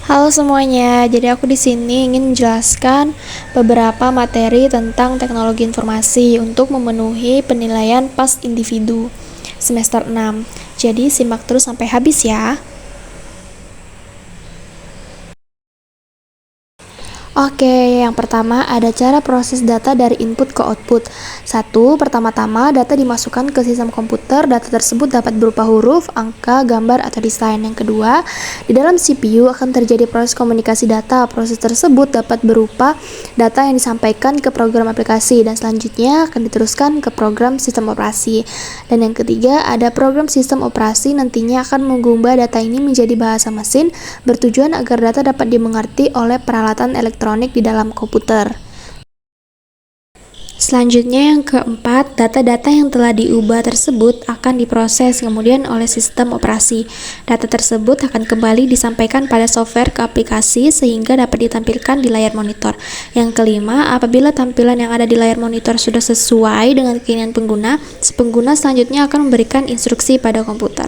Halo semuanya, jadi aku di sini ingin menjelaskan beberapa materi tentang teknologi informasi untuk memenuhi penilaian PAS individu semester 6. Jadi simak terus sampai habis ya. Oke, yang pertama ada cara proses data dari input ke output. Satu, pertama-tama data dimasukkan ke sistem komputer, data tersebut dapat berupa huruf, angka, gambar, atau desain. Yang kedua, di dalam CPU akan terjadi proses komunikasi data. Proses tersebut dapat berupa data yang disampaikan ke program aplikasi, dan selanjutnya akan diteruskan ke program sistem operasi. Dan yang ketiga, ada program sistem operasi nantinya akan mengubah data ini menjadi bahasa mesin, bertujuan agar data dapat dimengerti oleh peralatan elektronik di dalam komputer. Selanjutnya yang keempat, data-data yang telah diubah tersebut akan diproses kemudian oleh sistem operasi. Data tersebut akan kembali disampaikan pada software ke aplikasi sehingga dapat ditampilkan di layar monitor. Yang kelima, apabila tampilan yang ada di layar monitor sudah sesuai dengan keinginan pengguna, si pengguna selanjutnya akan memberikan instruksi pada komputer.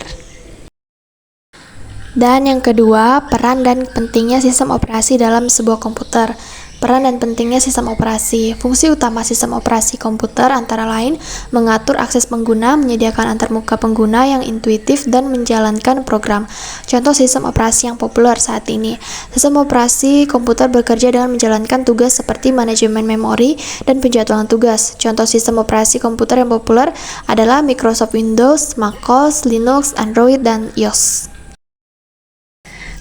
Dan yang kedua, peran dan pentingnya sistem operasi dalam sebuah komputer. Peran dan pentingnya sistem operasi. Fungsi utama sistem operasi komputer antara lain mengatur akses pengguna, menyediakan antarmuka pengguna yang intuitif, dan menjalankan program. Contoh sistem operasi yang populer saat ini. Sistem operasi komputer bekerja dengan menjalankan tugas seperti manajemen memori dan penjadwalan tugas. Contoh sistem operasi komputer yang populer adalah Microsoft Windows, macOS, Linux, Android, dan iOS.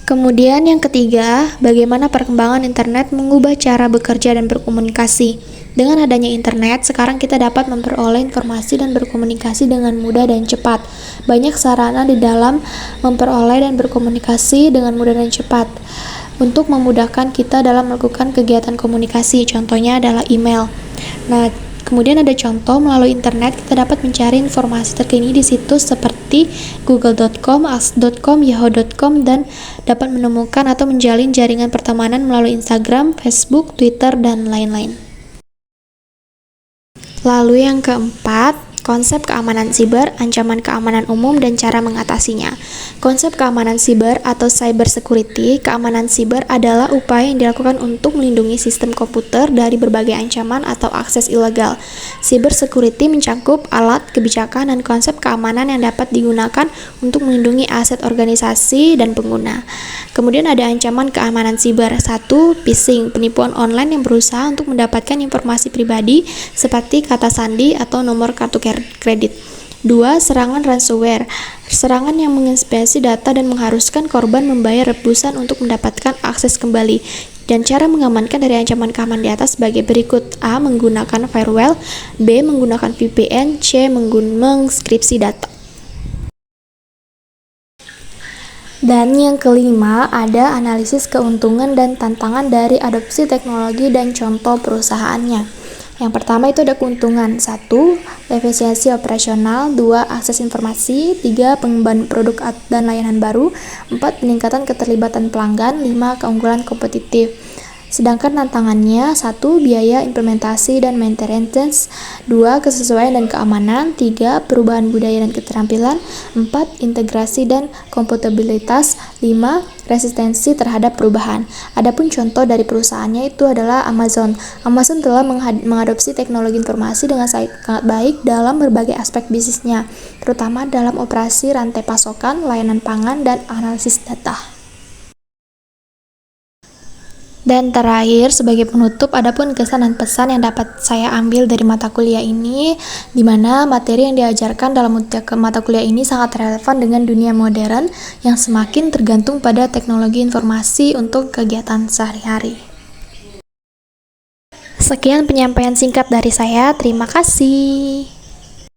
Kemudian yang ketiga, bagaimana perkembangan internet mengubah cara bekerja dan berkomunikasi. Dengan adanya internet, sekarang kita dapat memperoleh informasi dan berkomunikasi dengan mudah dan cepat. Banyak sarana di dalam memperoleh dan berkomunikasi dengan mudah dan cepat untuk memudahkan kita dalam melakukan kegiatan komunikasi. Contohnya adalah email. Nah, kemudian ada contoh melalui internet kita dapat mencari informasi terkini di situs seperti google.com, ask.com, yahoo.com, dan dapat menemukan atau menjalin jaringan pertemanan melalui Instagram, Facebook, Twitter, dan lain-lain. Lalu yang keempat, konsep keamanan siber, ancaman keamanan umum, dan cara mengatasinya. Konsep keamanan siber atau cyber security, keamanan siber adalah upaya yang dilakukan untuk melindungi sistem komputer dari berbagai ancaman atau akses ilegal. Cyber security mencakup alat, kebijakan, dan konsep keamanan yang dapat digunakan untuk melindungi aset organisasi dan pengguna. Kemudian ada ancaman keamanan siber. 1. Phishing, penipuan online yang berusaha untuk mendapatkan informasi pribadi seperti kata sandi atau nomor kartu kredit. 2. Serangan ransomware, serangan yang menginspirasi data dan mengharuskan korban membayar rebusan untuk mendapatkan akses kembali. Dan cara mengamankan dari ancaman keamanan di atas sebagai berikut. A. Menggunakan firewall. B. Menggunakan VPN. C. Mengenkripsi data. Dan yang kelima, ada analisis keuntungan dan tantangan dari adopsi teknologi dan contoh perusahaannya. Yang pertama itu ada keuntungan. 1. Efisiensi operasional. 2. Akses informasi. 3. Pengembangan produk dan layanan baru. 4. Peningkatan keterlibatan pelanggan. 5. Keunggulan kompetitif. Sedangkan tantangannya: 1. Biaya implementasi dan maintenance. 2. Kesesuaian dan keamanan. 3. Perubahan budaya dan keterampilan. 4. Integrasi dan kompatibilitas. 5. Resistensi terhadap perubahan. Adapun contoh dari perusahaannya itu adalah Amazon. Amazon telah mengadopsi teknologi informasi dengan sangat baik dalam berbagai aspek bisnisnya, terutama dalam operasi rantai pasokan, layanan pangan, dan analisis data. Dan terakhir, sebagai penutup, adapun kesan dan pesan yang dapat saya ambil dari mata kuliah ini, di mana materi yang diajarkan dalam mata kuliah ini sangat relevan dengan dunia modern yang semakin tergantung pada teknologi informasi untuk kegiatan sehari-hari. Sekian penyampaian singkat dari saya, terima kasih.